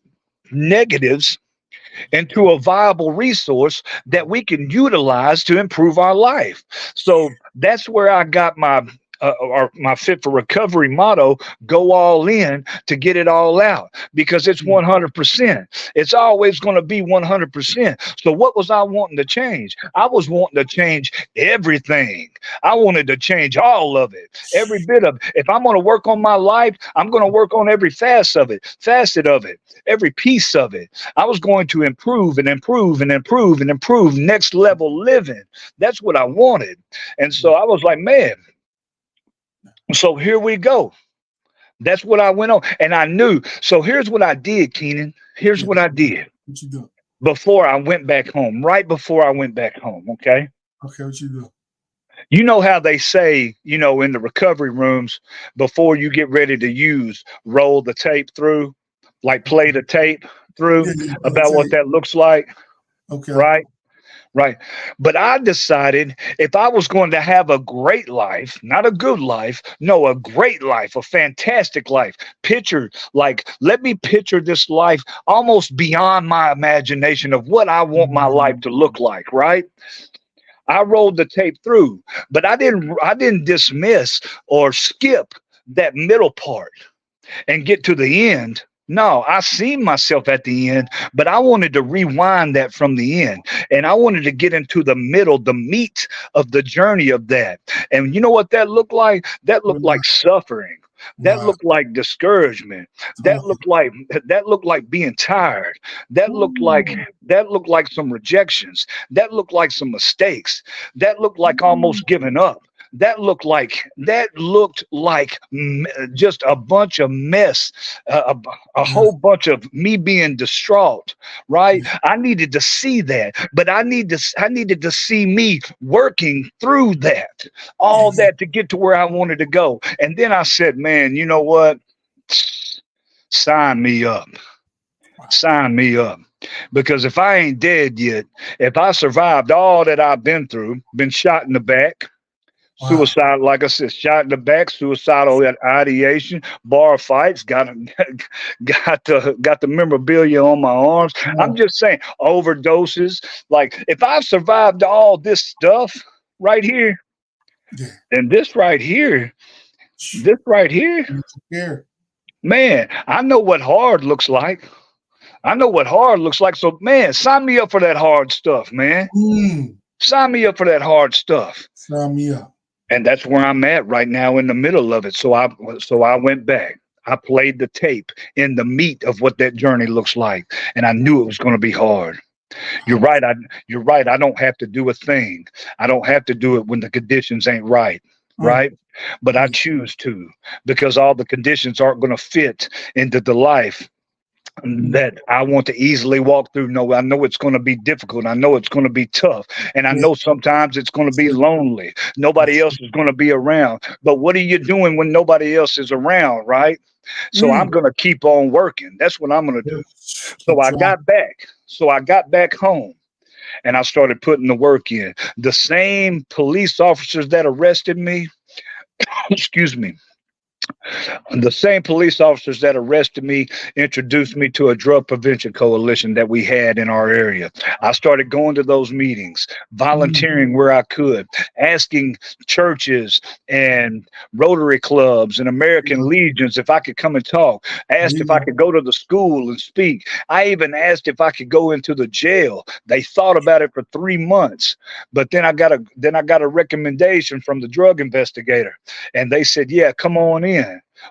negatives into a viable resource that we can utilize to improve our life. So that's where I got my Fit for Recovery motto: go all in to get it all out, because it's 100%. It's always going to be 100%. So what was I wanting to change? I was wanting to change everything. I wanted to change all of it, every bit of it. If I'm going to work on my life, I'm going to work on every facet of it, every piece of it. I was going to improve and improve and improve and improve, next level living. That's what I wanted. And so I was like, man, so here we go. That's what I went on. And I knew. So here's what I did, Keenan. Here's what I did. What you do? Before I went back home, right before I went back home, okay? Okay, what you do? You know how they say, in the recovery rooms, before you get ready to roll the tape through, like play the tape through about what that looks like. Okay. Right. But I decided if I was going to have a great life, not a good life, no, a great life, a fantastic life, let me picture this life almost beyond my imagination of what I want my life to look like, right? I rolled the tape through, but I didn't dismiss or skip that middle part and get to the end. No, I seen myself at the end, but I wanted to rewind that from the end. And I wanted to get into the middle, the meat of the journey of that. And you know what that looked like? That looked like suffering. That looked like discouragement. That looked like being tired. That looked like some rejections. That looked like some mistakes. That looked like almost giving up. that looked like just a bunch of mess, a Yeah. whole bunch of me being distraught, right? I needed to see that, but I needed to see me working through that, all Yeah. that to get to where I wanted to go. And then I said, man, you know what? Sign me up. Sign me up. Because if I ain't dead yet, if I survived all that I've been through, been shot in the back, Wow. suicide, like I said, shot in the back, suicidal ideation, bar fights, got the memorabilia on my arms. I'm Wow. just saying, overdoses. Like if I've survived all this stuff right here, Yeah. and this right here, Here. man, I know what hard looks like. I know what hard looks like. So, man, sign me up for that hard stuff, man. Mm. Sign me up for that hard stuff. Sign me up. And that's where I'm at right now in the middle of it. So I went back. I played the tape in the meat of what that journey looks like, and I knew it was going to be hard. You're right. You're right. I don't have to do a thing. I don't have to do it when the conditions ain't right. Mm. Right. But I choose to, because all the conditions aren't going to fit into the life that I want to easily walk through. No, I know it's going to be difficult. I know it's going to be tough. And I Yeah. know sometimes it's going to be lonely. Nobody else is going to be around. But what are you doing when nobody else is around, right? So I'm Mm. going to keep on working. That's what I'm going to do. So Keep I trying. got back. So I got back home and I started putting the work in. The same police officers that arrested me, excuse me, the same police officers that arrested me introduced me to a drug prevention coalition that we had in our area. I started going to those meetings, Mm. volunteering where I could, asking churches and Rotary clubs and American Legions if I could come and talk, asked if I Yeah. could go to the school and speak. I even asked if I could go into the jail. They thought about it for 3 months, but then I got a recommendation from the drug investigator, and they said, "Yeah, come on in."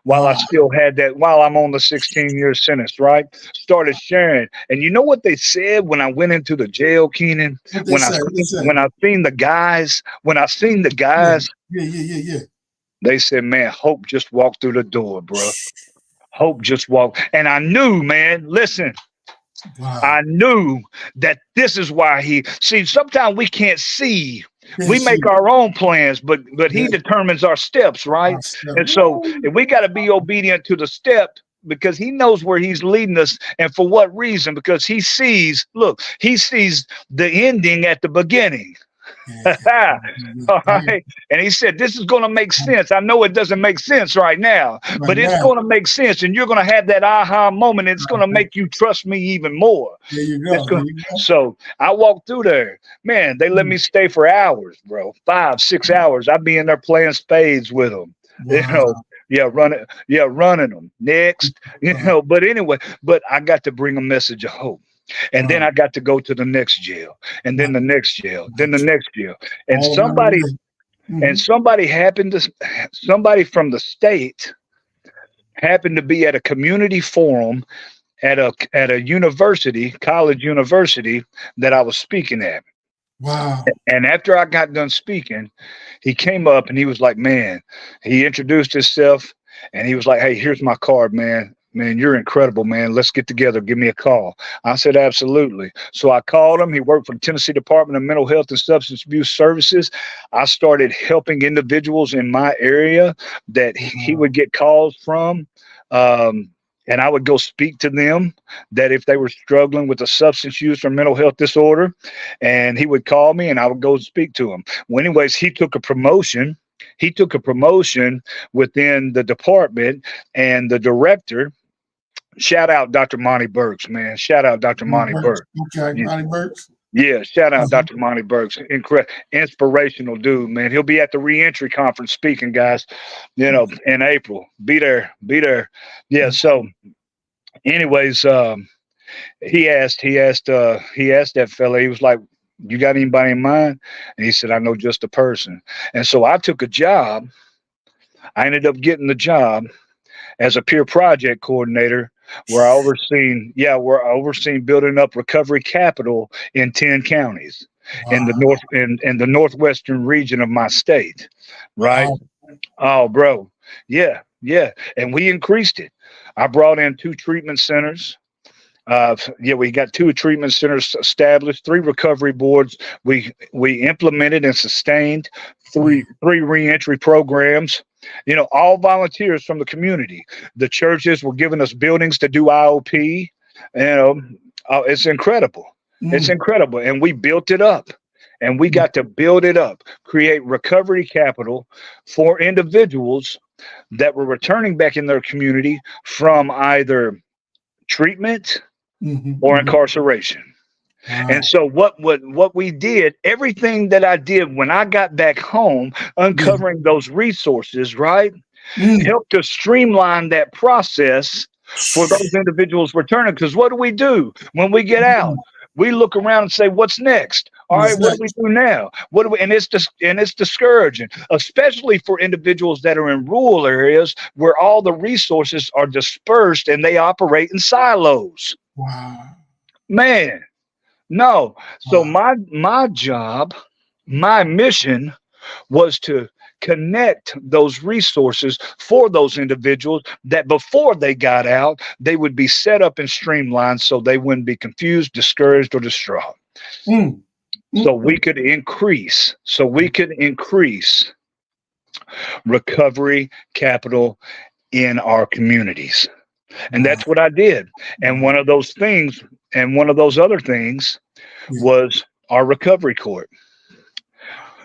While I Wow. still had that, while I'm on the 16-year sentence, right? Started sharing. And you know what they said when I went into the jail, Keenan? What they say? What they say? When I seen the guys, Yeah. Yeah. Yeah. Yeah. they said, man, Hope just walked through the door, bro. Hope just walked. And I knew, man, listen, Wow. I knew that this is why sometimes we can't see. We make our own plans, but he determines our steps, right? And so if we got to be obedient to the step, because he knows where he's leading us and for what reason, because he sees the ending at the beginning. Yeah. All right. And he said, this is going to make sense. I know it doesn't make sense right now, but it's going to make sense. And you're going to have that aha moment. And it's going to make you trust me even more. There you go. So I walked through there. Man, they let me stay for hours, bro. 5-6 hours. I'd be in there playing spades with them. Wow. Running them next, but anyway, but I got to bring a message of hope. And then I got to go to the next jail, and then the next jail, then the next jail. And somebody somebody from the state happened to be at a community forum at a university, college university that I was speaking at. Wow. And after I got done speaking, he came up and he was like, man, he introduced himself and he was like, hey, here's my card, man. Man, you're incredible, man. Let's get together. Give me a call. I said, absolutely. So I called him. He worked for the Tennessee Department of Mental Health and Substance Abuse Services. I started helping individuals in my area that he would get calls from. And I would go speak to them that if they were struggling with a substance use or mental health disorder, and he would call me and I would go speak to him. Well, anyways, he took a promotion within the department, and the director, shout out Dr. Monty Burks, man. Shout out Dr. Monty Burks. Okay, Monty Burks. Yeah, shout out Dr. Monty Burks. Inspirational dude, man. He'll be at the reentry conference speaking, guys, in April. Be there. Yeah, so anyways, he asked that fella, he was like, you got anybody in mind? And he said, I know just a person. And so I took a job. I ended up getting the job as a peer project coordinator, where I overseen building up recovery capital in 10 counties. in the Wow. in the northwestern region of my state, right? Wow. Oh, bro, yeah, yeah, and we increased it. I brought in 2 treatment centers. Yeah, we got 2 treatment centers established, 3 recovery boards. We implemented and sustained three reentry programs. You know, all volunteers from the community. The churches were giving us buildings to do IOP. You know, it's incredible. It's Mm, incredible, and we built it up. And we mm, got to build it up, create recovery capital for individuals that were returning back in their community from either treatment mhm, or mhm. incarceration. And Wow. so what we did, everything that I did when I got back home, Yeah. uncovering those resources, right, Mm. helped to streamline that process for those individuals returning. Because what do we do when we get out? Mm. We look around and say, "What's next? All right, What's what do we next? do now? What do we?" And it's discouraging, especially for individuals that are in rural areas where all the resources are dispersed and they operate in silos. Wow. Man, no. So Wow. my job, my mission was to connect those resources for those individuals that before they got out, they would be set up and streamlined so they wouldn't be confused, discouraged, or distraught. Mm, So mm, we could increase, recovery capital in our communities. And wow. that's what I did. And Wow. one of those things, and one of those other things Yeah. was our recovery court.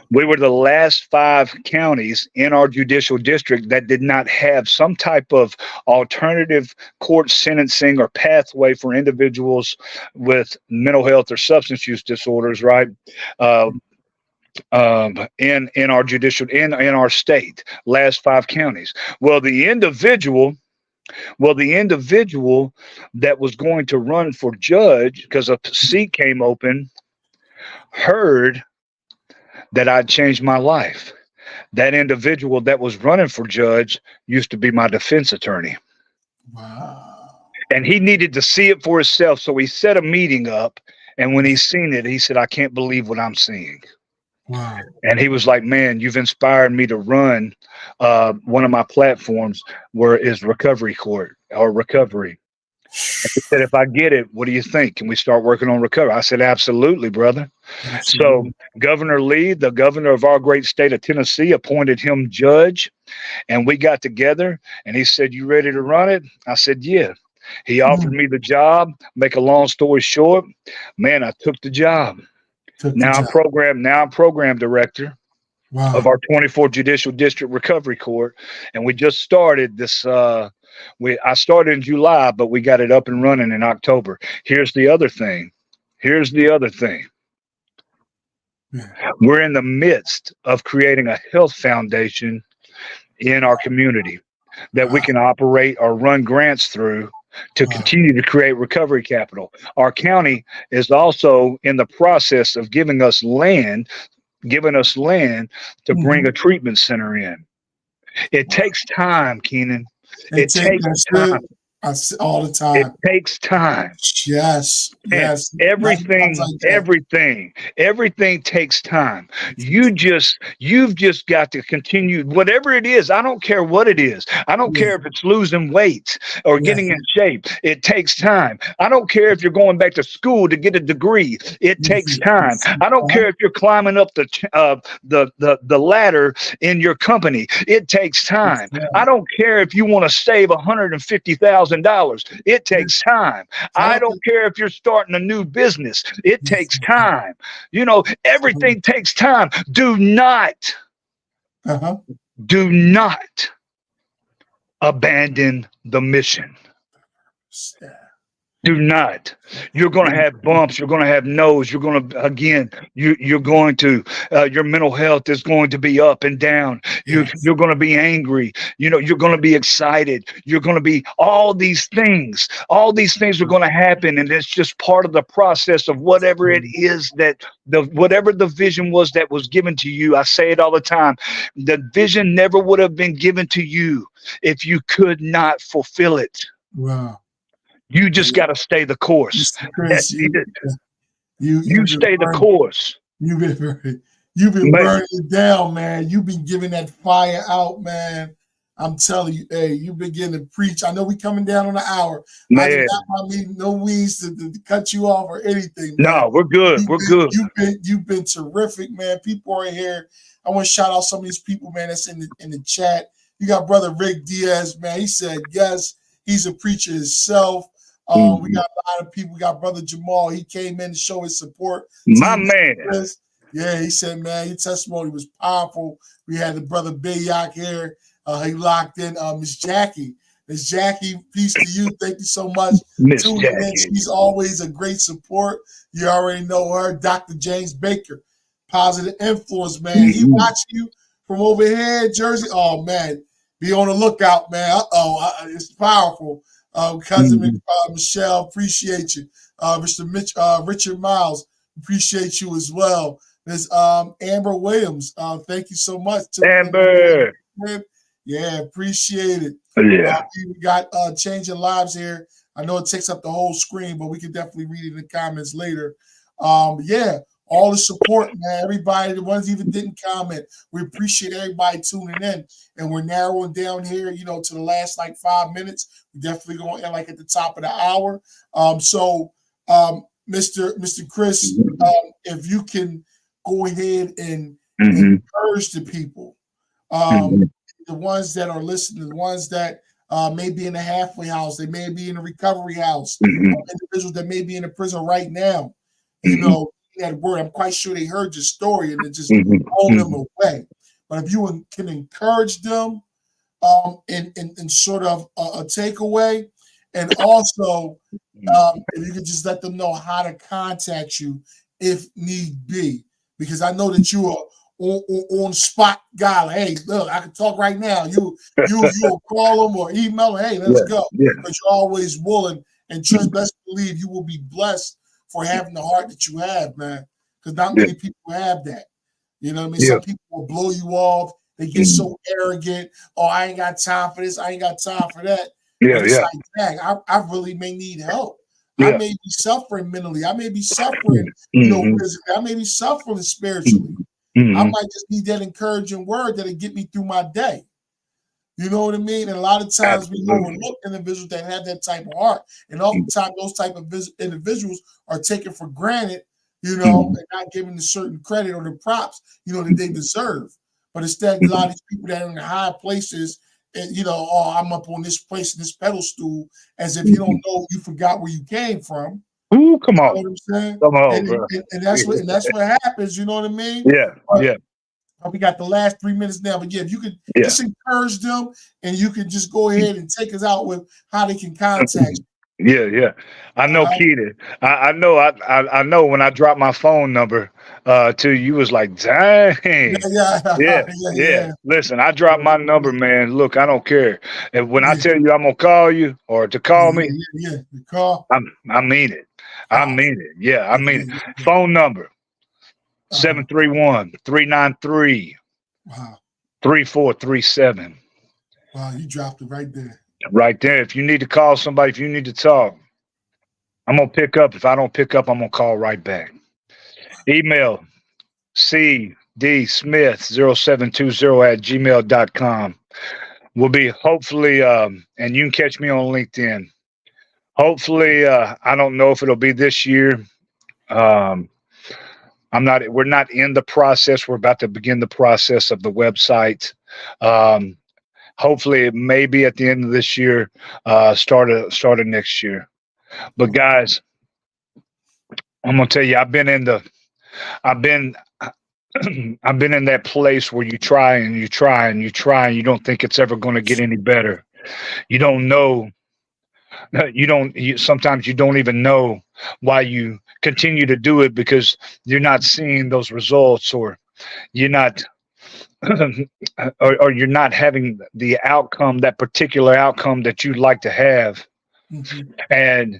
We were the last 5 counties in our judicial district that did not have some type of alternative court sentencing or pathway for individuals with mental health or substance use disorders, right? Uh, in our judicial in our state, last 5 counties. The individual that was going to run for judge because a seat came open heard that I'd changed my life. That individual that was running for judge used to be my defense attorney. Wow. And he needed to see it for himself. So he set a meeting up. And when he seen it, he said, "I can't believe what I'm seeing." Wow. And he was like, "Man, you've inspired me to run one of my platforms where is recovery court or recovery." He said, "If I get it, what do you think? Can we start working on recovery?" I said, "Absolutely, brother." So Absolutely. Governor Lee, the governor of our great state of Tennessee, appointed him judge. And we got together and he said, "You ready to run it?" I said, "Yeah." He offered Mm, me the job. Make a long story short, man, I took the job. took the job. Now I'm program director of Wow. our 24 Judicial District Recovery Court. And we just started this. I started in July, but we got it up and running in October. Here's the other thing. Here's the other thing. Yeah. We're in the midst of creating a health foundation in our community that we Wow. can operate or run grants through to Wow. continue to create recovery capital. Our county is also in the process of giving us land to bring Mhm. a treatment center in. It Wow. takes time, Keenan. It It take takes that's time. it. I see all the It time. takes time. Yes. And Yes. That's like that. everything takes time. You've just got to continue whatever it is. I don't care what it is. I don't Yeah. care if it's losing weight or Yeah. getting in shape. It takes time. I don't care if you're going back to school to get a degree. It takes time. I don't care if you're climbing up the ladder in your company. It takes time. I don't care if you want to save $150,000. It takes time. I don't care if you're starting a new business. It takes time. You know, everything takes time. Uh-huh. Do not abandon the mission. Yeah. Do not. You're going to have bumps. You're going to have no's. You're going to, again, you're going to, your mental health is going to be up and down. Yes. You're going to be angry. You know, you're going to be excited. You're going to be all these things. All these things are going to happen. And it's just part of the process of whatever it is that whatever the vision was that was given to you. I say it all the time. The vision never would have been given to you if you could not fulfill it. Wow. You just got to stay the course. Mr. Chris, That's it. you You stay the defined course. You've been very, you've been Man, burning it down, man. You've been giving that fire out, man. I'm telling you, hey, you've been getting to preach. I know we coming down on the hour. I did man. not want me no means to cut you off or anything, man. No, we're good. We're good. You've been terrific, man. People are here. I want to shout out some of these people, man, that's in the chat. You got brother Rick Diaz, man. He said yes. He's a preacher himself. We got a lot of people. We got brother Jamal. He came in to show his support. My man. Yeah, he said, man, your testimony was powerful. We had the brother Bayak here. He locked in. Miss Jackie. Miss Jackie, peace to you. Thank you so much. Miss Tuning Jackie. in. She's always a great support. You already know her. Dr. James Baker, positive influence, man. He watching you from over here in Jersey. Oh, man. Be on the lookout, man. It's powerful. Cousin Michelle, appreciate you. Mr. Richard Miles, appreciate you as well. There's Amber Williams. Thank you so much. Amber. Yeah, appreciate it. Yeah. We got Changing Lives here. I know it takes up the whole screen, but we can definitely read it in the comments later. Yeah, all the support, man. Everybody, the ones even didn't comment, we appreciate everybody tuning in. And we're narrowing down here, to the last like 5 minutes. We're definitely going to end like at the top of the hour. Mr. Chris, if you can go ahead and encourage the people, the ones that are listening, the ones that may be in the halfway house, they may be in a recovery house, individuals that may be in a prison right now, that word, I'm quite sure they heard your story and it just blown them away. But if you can encourage them in sort of a takeaway, and also if you could just let them know how to contact you if need be, because I know that you are on spot guy. Like, hey, look, I can talk right now. You'll call them or email them. Hey, let's go. Yeah. But you're always willing and trust. Best believe you will be blessed for having the heart that you have, man. Because not many people have that. You know what I mean? Some people will blow you off. They get so arrogant. Oh, I ain't got time for this. I ain't got time for that. Yeah, but it's like, dang, I really may need help. I may be suffering mentally. I may be suffering, physically. I may be suffering spiritually. I might just need that encouraging word that'll get me through my day. You know what I mean? And a lot of times we overlook individuals that have that type of heart. And oftentimes those type of individuals are taken for granted, and not given the certain credit or the props, that they deserve. But instead, a lot of these people that are in the high places, and, I'm up on this place in this pedestal, as if you don't know, you forgot where you came from. Ooh, come on. You know what I'm saying? Come on, bro. And that's what happens, you know what I mean? Yeah. We got the last 3 minutes now, but if you could just encourage them and you can just go ahead and take us out with how they can contact you. Yeah. I know, Keita. I know when I dropped my phone number to you, was like, dang. Yeah. Listen, I dropped my number, man. Look, I don't care. And when I tell you I'm gonna call you or to call me, call. I mean it. I mean it. Yeah, I mean it. Phone number 731-393 3437. Wow, you dropped it right there. Right there. If you need to call somebody, if you need to talk, I'm going to pick up. If I don't pick up, I'm going to call right back. Email cdsmith0720@gmail.com. Will be hopefully, and you can catch me on LinkedIn. Hopefully, I don't know if it'll be this year. We're not in the process. We're about to begin the process of the website. Hopefully it may be at the end of this year, start of next year. But guys, I'm gonna tell you, I've been in that place where you try and you try and you try and you don't think it's ever going to get any better. You don't know. Sometimes you don't even know why you continue to do it, because you're not seeing those results, or you're not or you're not having the outcome, that particular outcome that you'd like to have. And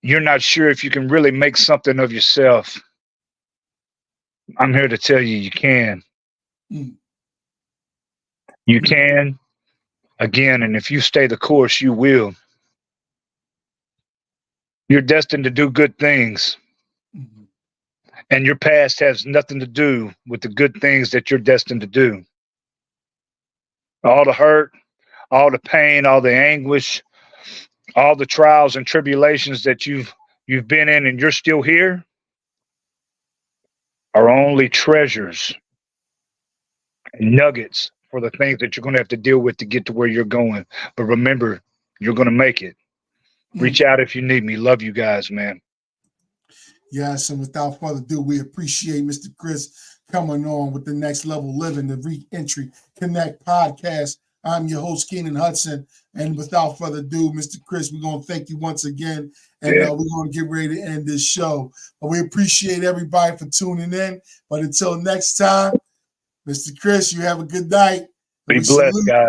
you're not sure if you can really make something of yourself. I'm here to tell you, you can. You can, again, and if you stay the course, you will. You're destined to do good things. And your past has nothing to do with the good things that you're destined to do. All the hurt, all the pain, all the anguish, all the trials and tribulations that you've been in and you're still here are only treasures and nuggets for the things that you're going to have to deal with to get to where you're going. But remember, you're going to make it. Reach out if you need me. Love you guys, man. Yes, and without further ado, we appreciate Mr. Chris coming on with the Next Level Living, the Reentry Connect podcast. I'm your host, Keenan Hudson. And without further ado, Mr. Chris, we're going to thank you once again. And we're going to get ready to end this show. But we appreciate everybody for tuning in. But until next time, Mr. Chris, you have a good night. Be blessed, guys.